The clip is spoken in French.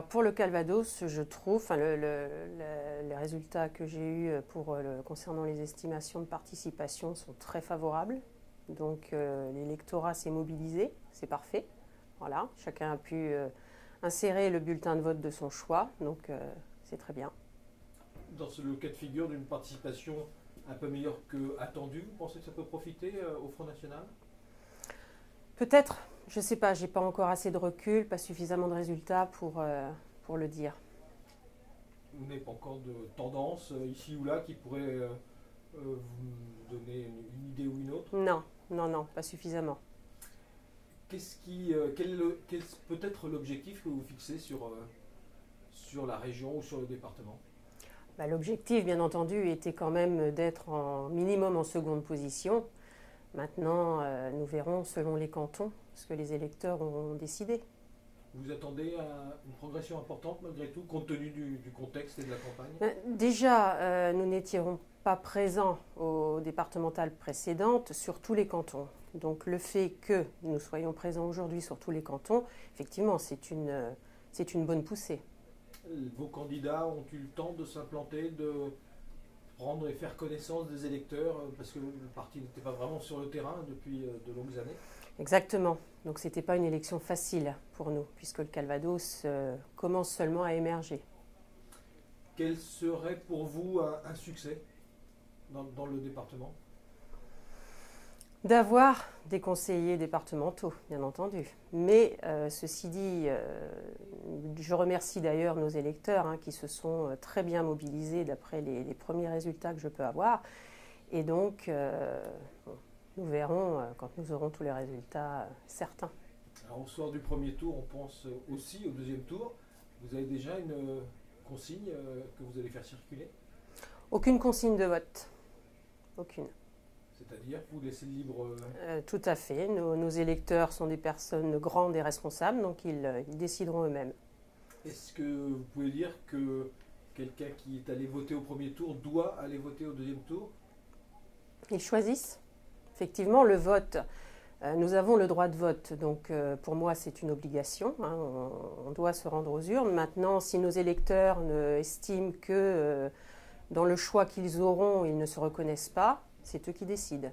Pour le Calvados, je trouve, les résultats que j'ai eus concernant les estimations de participation sont très favorables. Donc l'électorat s'est mobilisé, c'est parfait. Voilà, chacun a pu insérer le bulletin de vote de son choix, donc c'est très bien. Dans le cas de figure d'une participation un peu meilleure qu'attendue, vous pensez que ça peut profiter au Front National? Peut-être, je ne sais pas, j'ai pas encore assez de recul, pas suffisamment de résultats pour le dire. Vous n'avez pas encore de tendance ici ou là qui pourrait vous donner une idée ou une autre? Non, non, non, pas suffisamment. Quel peut être l'objectif que vous fixez sur la région ou sur le département? L'objectif, bien entendu, était quand même d'être minimum en seconde position. Maintenant, nous verrons selon les cantons ce que les électeurs ont décidé. Vous attendez une progression importante malgré tout, compte tenu du contexte et de la campagne? Déjà, nous n'étions pas présents aux départementales précédentes sur tous les cantons. Donc le fait que nous soyons présents aujourd'hui sur tous les cantons, effectivement, c'est une bonne poussée. Vos candidats ont eu le temps de s'implanter, de prendre et faire connaissance des électeurs, parce que le parti n'était pas vraiment sur le terrain depuis de longues années? Exactement. Donc ce n'était pas une élection facile pour nous, puisque le Calvados commence seulement à émerger. Quel serait pour vous un succès dans le département? D'avoir des conseillers départementaux, bien entendu. Mais ceci dit, je remercie d'ailleurs nos électeurs qui se sont très bien mobilisés d'après les premiers résultats que je peux avoir. Et donc, nous verrons quand nous aurons tous les résultats certains. Alors, au soir du premier tour, on pense aussi au deuxième tour. Vous avez déjà une consigne que vous allez faire circuler? Aucune consigne de vote. Aucune. C'est-à-dire que vous laissez libre... Tout à fait. Nos électeurs sont des personnes grandes et responsables, donc ils décideront eux-mêmes. Est-ce que vous pouvez dire que quelqu'un qui est allé voter au premier tour doit aller voter au deuxième tour? Ils choisissent. Effectivement, le vote, nous avons le droit de vote, donc pour moi c'est une obligation. On doit se rendre aux urnes. Maintenant, si nos électeurs estiment que dans le choix qu'ils auront, ils ne se reconnaissent pas, c'est eux qui décident.